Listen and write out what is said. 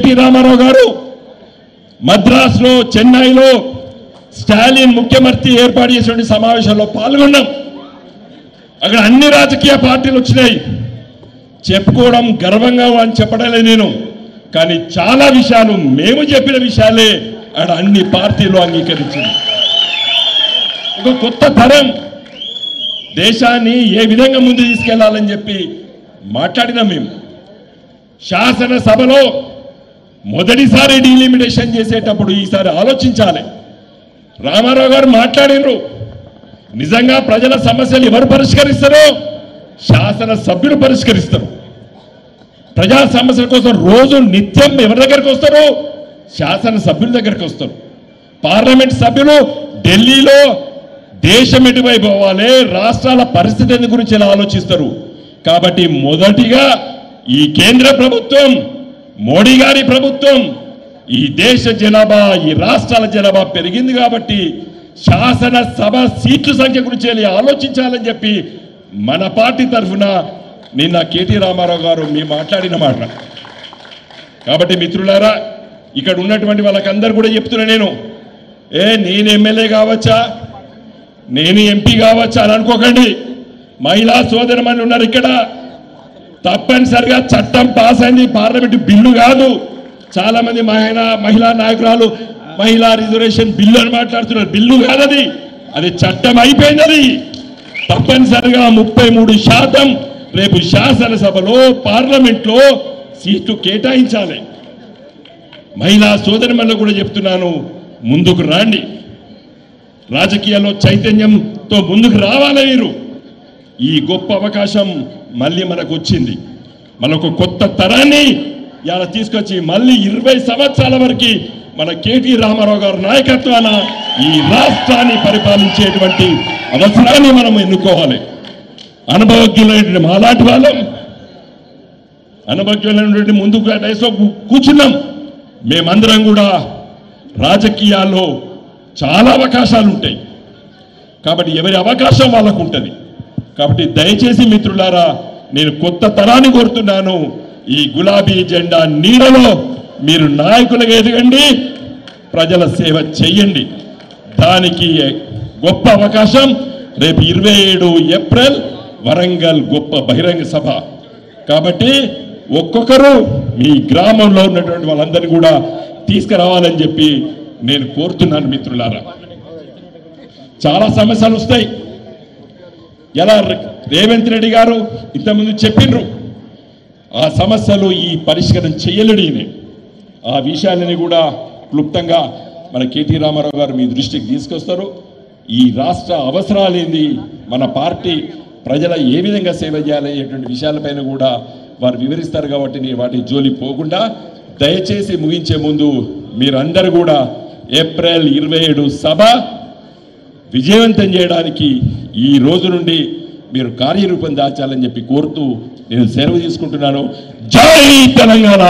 రామారావు గారు మద్రాసులో చెన్నైలో స్టాలిన్ ముఖ్యమంత్రి ఏర్పాటు చేసిన సమావేశంలో పాల్గొన్నాం. అక్కడ అన్ని రాజకీయ పార్టీలు వచ్చినాయి. చెప్పుకోవడం గర్వంగా అని చెప్పడలే నేను, కానీ చాలా విషయాలు మేము చెప్పిన విషయాలే అక్కడ అన్ని పార్టీలు అంగీకరించింది. ఒక కొత్త తరం దేశాన్ని ఏ విధంగా ముందు తీసుకెళ్లాలని చెప్పి మాట్లాడినాం. మేము శాసనసభలో మొదటిసారి డీలిమిటేషన్ చేసేటప్పుడు ఈసారి ఆలోచించాలి. రామారావు గారు మాట్లాడినరు, నిజంగా ప్రజల సమస్యలు ఎవరు పరిష్కరిస్తారో శాసనసభ్యులు పరిష్కరిస్తారు. ప్రజా సమస్యల కోసం రోజు నిత్యం ఎవరి దగ్గరికి వస్తారో శాసనసభ్యుల దగ్గరికి వస్తారు. పార్లమెంట్ సభ్యులు ఢిల్లీలో దేశం ఎటువైపు పోవాలి, రాష్ట్రాల పరిస్థితి గురించి ఎలా ఆలోచిస్తారు. కాబట్టి మొదటిగా ఈ కేంద్ర ప్రభుత్వం, మోడీ గారి ప్రభుత్వం, ఈ దేశ జనాభా, ఈ రాష్ట్రాల జనాభా పెరిగింది కాబట్టి శాసనసభ సీట్ల సంఖ్య గురించి ఆలోచించాలని చెప్పి మన పార్టీ తరఫున నిన్న కేటీ రామారావు గారు మేము మాట్లాడిన మాట. కాబట్టి మిత్రులారా, ఇక్కడ ఉన్నటువంటి వాళ్ళకందరూ కూడా చెప్తున్నా నేను నేను ఎమ్మెల్యే కావచ్చా, నేను ఎంపీ కావచ్చా అని అనుకోకండి. మహిళా సోదరుమణులు ఉన్నారు ఇక్కడ. తప్పనిసరిగా చట్టం పాస్ అయింది, పార్లమెంటు బిల్లు కాదు. చాలా మంది మహిళా నాయకురాలు మహిళా రిజర్వేషన్ బిల్లు అని మాట్లాడుతున్నారు. బిల్లు కాదది, అది చట్టం అయిపోయింది. అది తప్పనిసరిగా 33% రేపు శాసనసభలో పార్లమెంట్లో సీట్లు కేటాయించాలి. మహిళా సోదరుమణులు కూడా చెప్తున్నాను, ముందుకు రండి, రాజకీయాల్లో చైతన్యంతో ముందుకు రావాలి. మీరు ఈ గొప్ప అవకాశం మళ్ళీ మనకు వచ్చింది. మనకు కొత్త తరాన్ని ఇలా తీసుకొచ్చి మళ్ళీ 20 సంవత్సరాల వరకు మన కేటీ రామారావు గారి నాయకత్వాన ఈ రాష్ట్రాన్ని పరిపాలించేటువంటి అవసరాన్ని మనం ఎన్నుకోవాలి. అనుభవజ్ఞులైనటువంటి మాలాంటి వాళ్ళం, అనుభవజ్ఞులైనటువంటి ముందుకు డైస్లో కూర్చున్నాం. మేమందరం కూడా రాజకీయాల్లో చాలా అవకాశాలు ఉంటాయి కాబట్టి ఎవరి అవకాశం వాళ్ళకు ఉంటుంది. కాబట్టి దయచేసి మిత్రులారా, నేను కొత్త తరాన్ని కోరుతున్నాను. ఈ గులాబీ జెండా నీడలో మీరు నాయకులుగా ఎదగండి, ప్రజల సేవ చెయ్యండి. దానికి గొప్ప అవకాశం రేపు 27 ఏప్రిల్ వరంగల్ గొప్ప బహిరంగ సభ. కాబట్టి ఒక్కొక్కరు మీ గ్రామంలో ఉన్నటువంటి వాళ్ళందరినీ కూడా తీసుకురావాలని చెప్పి నేను కోరుతున్నాను. మిత్రులారా, చాలా సమస్యలు వస్తాయి. ఎలా రేవంత్ రెడ్డి గారు ఇంతకుముందు చెప్పిండ్రు, ఆ సమస్యలు ఈ పరిష్కారం చేయలేని ఆ విషయాలని కూడా క్లుప్తంగా మన కేటీ రామారావు గారు మీ దృష్టికి తీసుకొస్తారు. ఈ రాష్ట్ర అవసరాలేంది, మన పార్టీ ప్రజల ఏ విధంగా సేవ చేయాలనేటువంటి విషయాలపైన కూడా వారు వివరిస్తారు. కాబట్టి నేను వాటి జోలి పోకుండా దయచేసి ముగించే ముందు మీరందరూ కూడా ఏప్రిల్ 27 సభ విజయవంతం చేయడానికి ఈ రోజు నుండి మీరు కార్యరూపం దాచాలని చెప్పి కోరుతూ నేను సెలవు తీసుకుంటున్నాను. జై తెలంగాణ.